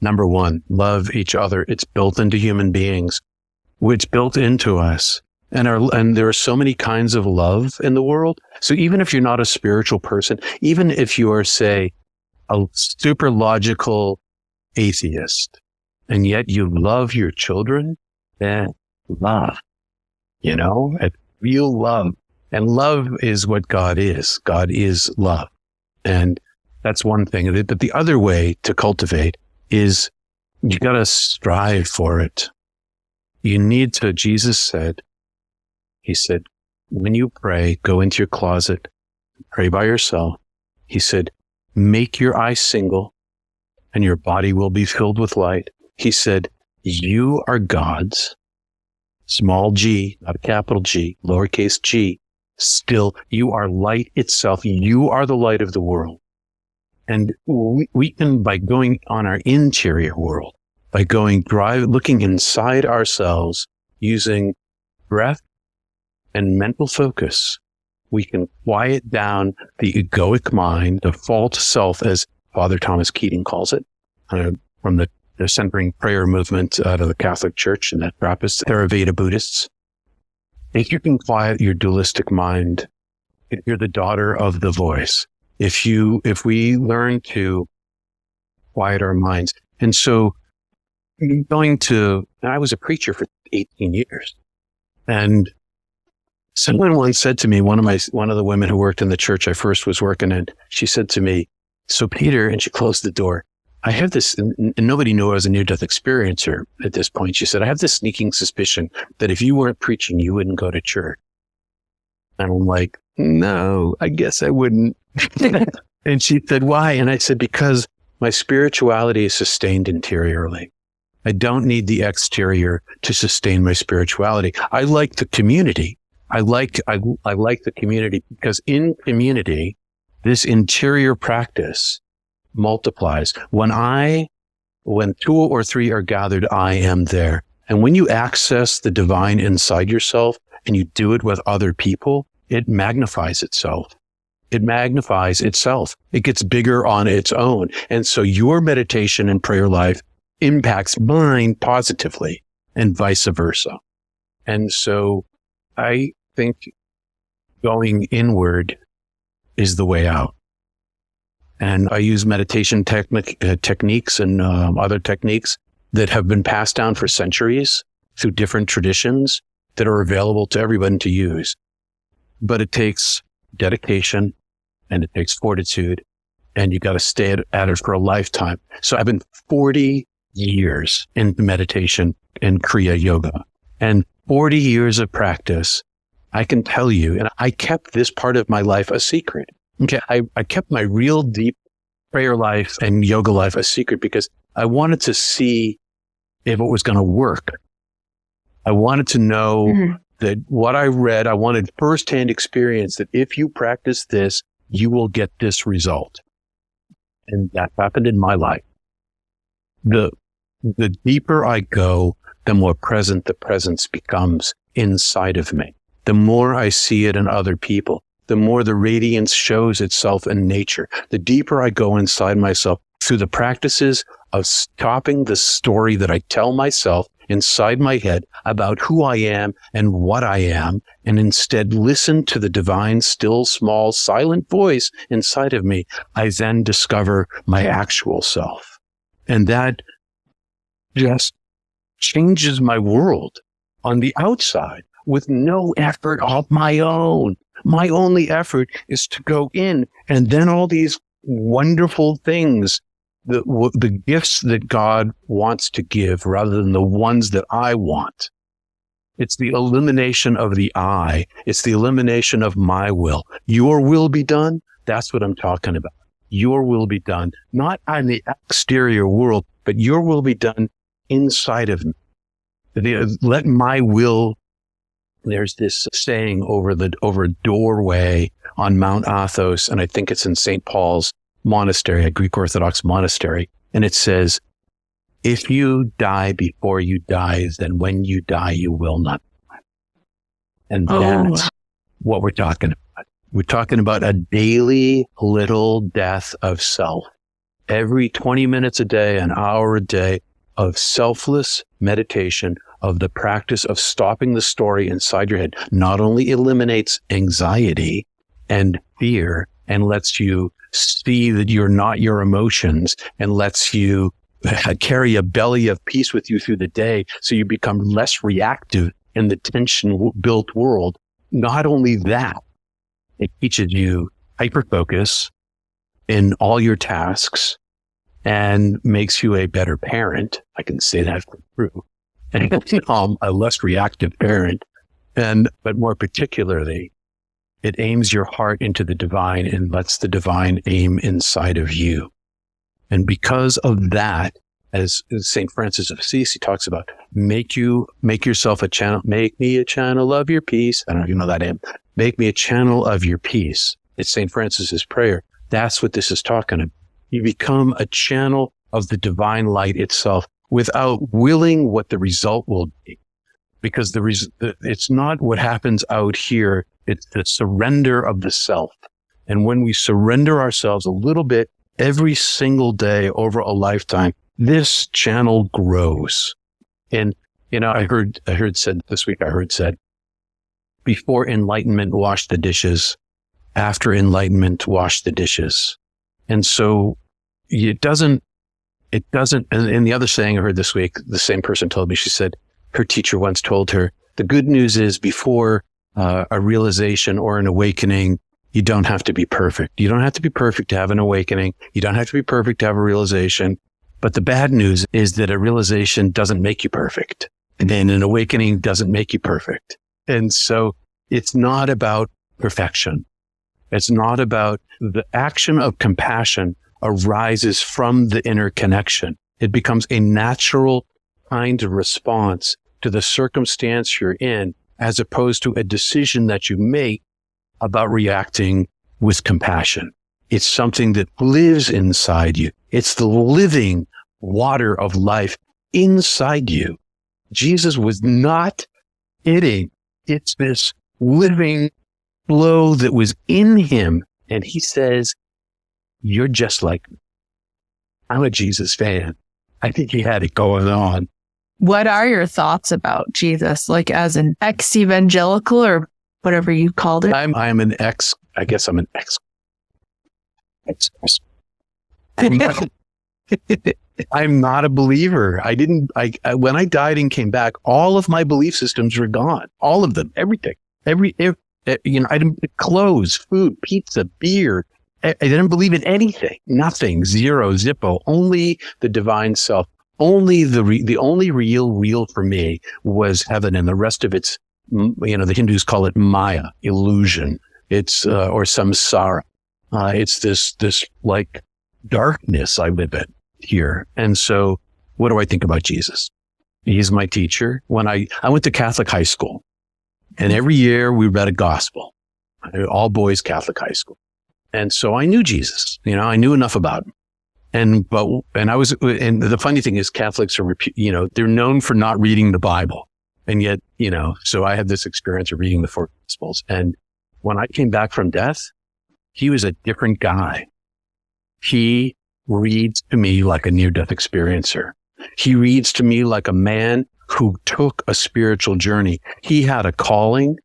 Number 1, love each other. It's built into human beings. It's built into us. And there are so many kinds of love in the world. So even if you're not a spiritual person, even if you are, say, a super logical atheist, and yet you love your children, then love, it's real love. And love is what God is. God is love. And that's one thing. But the other way to cultivate is you got to strive for it. You need to, Jesus said, he said, when you pray, go into your closet, pray by yourself. He said, make your eyes single and your body will be filled with light. He said, you are God's, small g, not a capital G, lowercase g. Still, you are light itself. You are the light of the world. And we can, by going on our interior world, by looking inside ourselves, using breath and mental focus, we can quiet down the egoic mind, the false self, as Father Thomas Keating calls it, from the centering prayer movement out of the Catholic Church and that Trappist Theravada Buddhists. If you can quiet your dualistic mind, if you're the daughter of the voice, if we learn to quiet our minds. And so I was a preacher for 18 years. And someone once said to me, one of the women who worked in the church I first was working in, she said to me, so Peter, and she closed the door, I have this, and nobody knew I was a near-death experiencer at this point. She said, I have this sneaking suspicion that if you weren't preaching, you wouldn't go to church. And I'm like, no, I guess I wouldn't. And she said, why? And I said, because my spirituality is sustained interiorly. I don't need the exterior to sustain my spirituality. I like the community. I like the community because in community, this interior practice multiplies. When 2 or 3 are gathered, I am there. And when you access the divine inside yourself and you do it with other people, it magnifies itself. It magnifies itself. It gets bigger on its own. And so your meditation and prayer life impacts mine positively and vice versa. And so I think going inward is the way out. And I use meditation techniques and other techniques that have been passed down for centuries through different traditions that are available to everyone to use. But it takes dedication and it takes fortitude, and you got to stay at it for a lifetime. So I've been 40 years in meditation and Kriya Yoga, and 40 years of practice. I can tell you, and I kept this part of my life a secret. Okay, I kept my real deep prayer life and yoga life a secret because I wanted to see if it was going to work. I wanted to know that what I read, I wanted firsthand experience that if you practice this, you will get this result. And that happened in my life. The deeper I go, the more present the presence becomes inside of me. The more I see it in other people, the more the radiance shows itself in nature. The deeper I go inside myself through the practices of stopping the story that I tell myself inside my head about who I am and what I am, and instead listen to the divine, still, small, silent voice inside of me, I then discover my actual self. And that just changes my world on the outside with no effort of my own. My only effort is to go in, and then all these wonderful things, the gifts that God wants to give rather than the ones that I want. It's the elimination of the I. It's the elimination of my will. Your will be done. That's what I'm talking about. Your will be done, not on the exterior world, but your will be done inside of me. Let my will. There's this saying over a doorway on Mount Athos, and I think it's in St. Paul's monastery, a Greek Orthodox monastery. And it says, if you die before you die, then when you die, you will not die. And that's what we're talking about. We're talking about a daily little death of self. Every 20 minutes a day, an hour a day of selfless meditation, of the practice of stopping the story inside your head, not only eliminates anxiety and fear and lets you see that you're not your emotions and lets you carry a belly of peace with you through the day so you become less reactive in the tension-built world. Not only that, it teaches you hyper-focus in all your tasks and makes you a better parent. I can say that for true. And a less reactive parent. But more particularly, it aims your heart into the divine and lets the divine aim inside of you. And because of that, as St. Francis of Assisi talks about, make yourself a channel, make me a channel of your peace. I don't know if you know that hymn. Make me a channel of your peace. It's St. Francis's prayer. That's what this is talking about. You become a channel of the divine light itself without willing what the result will be. Because it's not what happens out here. It's the surrender of the self. And when we surrender ourselves a little bit every single day over a lifetime, this channel grows. And, I heard said this week, before enlightenment, wash the dishes. After enlightenment, wash the dishes. And so it doesn't, and the other saying I heard this week, the same person told me, she said, her teacher once told her, the good news is before a realization or an awakening, you don't have to be perfect. You don't have to be perfect to have an awakening. You don't have to be perfect to have a realization. But the bad news is that a realization doesn't make you perfect. And then an awakening doesn't make you perfect. And so it's not about perfection. It's not about the action of compassion arises from the inner connection. It becomes a natural kind of response to the circumstance you're in, as opposed to a decision that you make about reacting with compassion. It's something that lives inside you. It's the living water of life inside you. Jesus was not kidding. It's this living flow that was in him. And he says, you're just like me. I'm a Jesus fan. I think he had it going on. What are your thoughts about Jesus, like as an ex-evangelical or whatever you called it? I'm an ex. I guess I'm an ex. I'm not a believer. When I died and came back, all of my belief systems were gone. All of them, everything, I didn't clothes, food, pizza, beer. I didn't believe in anything. Nothing. Zero, zippo. Only the divine self. Only the only real for me was heaven, and the rest of it's, the Hindus call it Maya, illusion. It's or samsara. It's this like darkness I live in here. And so what do I think about Jesus? He's my teacher. When I went to Catholic high school, and every year we read a gospel, all boys Catholic high school. And so I knew Jesus, I knew enough about him. And the funny thing is Catholics are, they're known for not reading the Bible. And yet, so I had this experience of reading the four gospels. And when I came back from death, he was a different guy. He reads to me like a near-death experiencer. He reads to me like a man who took a spiritual journey. He had a calling,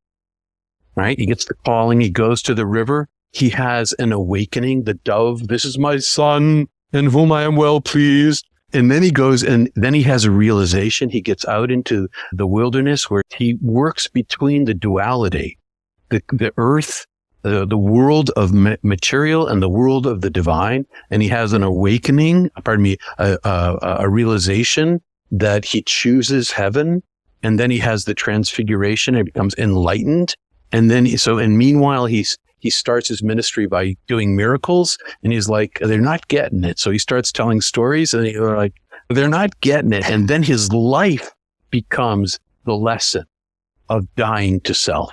right? He gets the calling. He goes to the river. He has an awakening. The dove, this is my son in whom I am well pleased. And then he goes and then he has a realization. He gets out into the wilderness where he works between the duality, the earth, the world of material and the world of the divine. And he has an awakening, a realization that he chooses heaven. And then he has the transfiguration and becomes enlightened. And then, meanwhile, he starts his ministry by doing miracles. And he's like, they're not getting it. So he starts telling stories and they're like, they're not getting it. And then his life becomes the lesson of dying to self.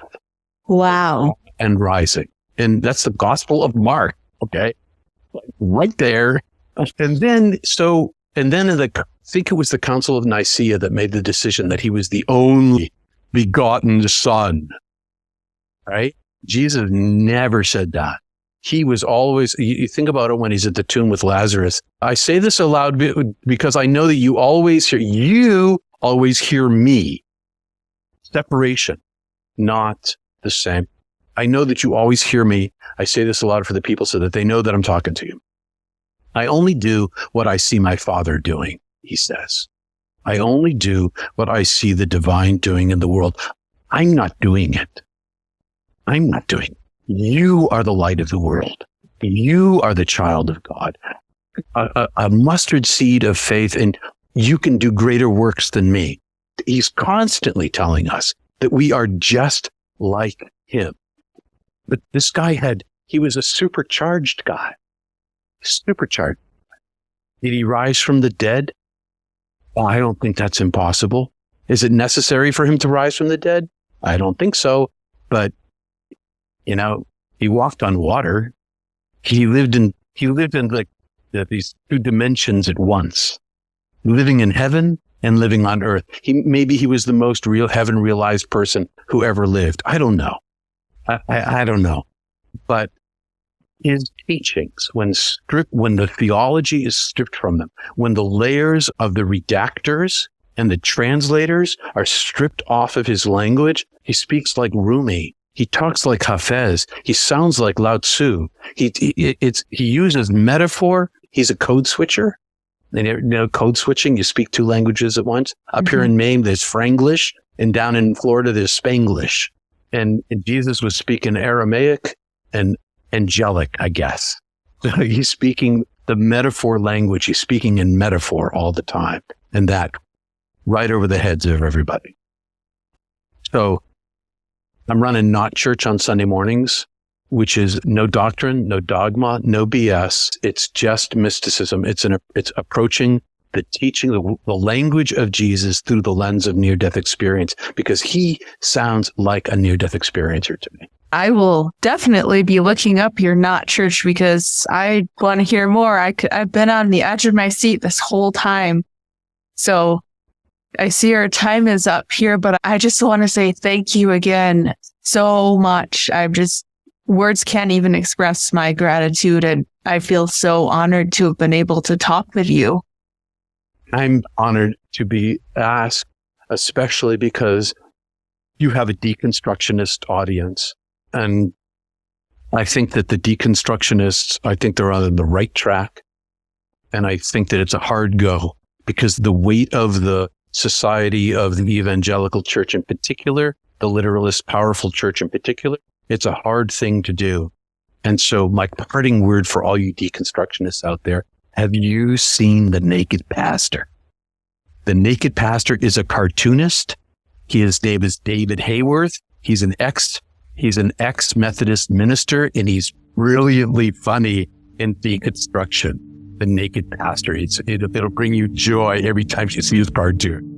Wow. And rising. And that's the Gospel of Mark. Okay. Right there. And then I think it was the Council of Nicaea that made the decision that he was the only begotten son. Right? Jesus never said that. He was always, you think about it when he's at the tomb with Lazarus. I say this aloud because I know that you always hear me. Separation, not the same. I know that you always hear me. I say this aloud for the people so that they know that I'm talking to you. I only do what I see my Father doing, he says. I only do what I see the divine doing in the world. I'm not doing it. I'm not doing it. You are the light of the world. You are the child of God. A mustard seed of faith, and you can do greater works than me. He's constantly telling us that we are just like him. But this guy he was a supercharged guy. Supercharged. Did he rise from the dead? Well, I don't think that's impossible. Is it necessary for him to rise from the dead? I don't think so. But, he walked on water. He lived in like these two dimensions at once, living in heaven and living on earth. Maybe he was the most real heaven realized person who ever lived. I don't know. I don't know. But his teachings, when the theology is stripped from them, when the layers of the redactors and the translators are stripped off of his language, he speaks like Rumi. He talks like Hafez. He sounds like Lao Tzu. He uses metaphor. He's a code switcher. And code switching, you speak two languages at once. Up here in Maine, there's Franglish, and down in Florida, there's Spanglish. And Jesus was speaking Aramaic and angelic, I guess. So he's speaking the metaphor language. He's speaking in metaphor all the time. And that right over the heads of everybody. So I'm running Not Church on Sunday mornings, which is no doctrine, no dogma, no BS. It's just mysticism. It's approaching the teaching, the language of Jesus through the lens of near-death experience, because he sounds like a near-death experiencer to me. I will definitely be looking up your Not Church because I want to hear more. I've been on the edge of my seat this whole time. So I see our time is up here, but I just want to say thank you again so much. Words can't even express my gratitude, and I feel so honored to have been able to talk with you. I'm honored to be asked, especially because you have a deconstructionist audience. And I think that the deconstructionists, I think they're on the right track. And I think that it's a hard go because the weight of the society of the evangelical church in particular, the literalist powerful church in particular, it's a hard thing to do. And so my parting word for all you deconstructionists out there, have you seen The Naked Pastor? The Naked Pastor is a cartoonist. His name is David Hayworth. He's an ex-Methodist minister, and he's brilliantly funny in deconstruction. the naked pastor. It'll bring you joy every time you see his cartoon.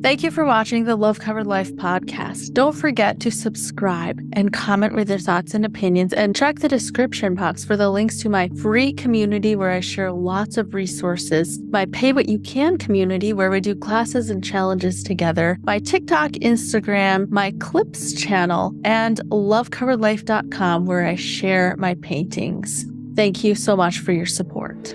Thank you for watching the Love Covered Life podcast. Don't forget to subscribe and comment with your thoughts and opinions, and check the description box for the links to my free community where I share lots of resources, my Pay What You Can community where we do classes and challenges together, my TikTok, Instagram, my Clips channel, and lovecoveredlife.com where I share my paintings. Thank you so much for your support.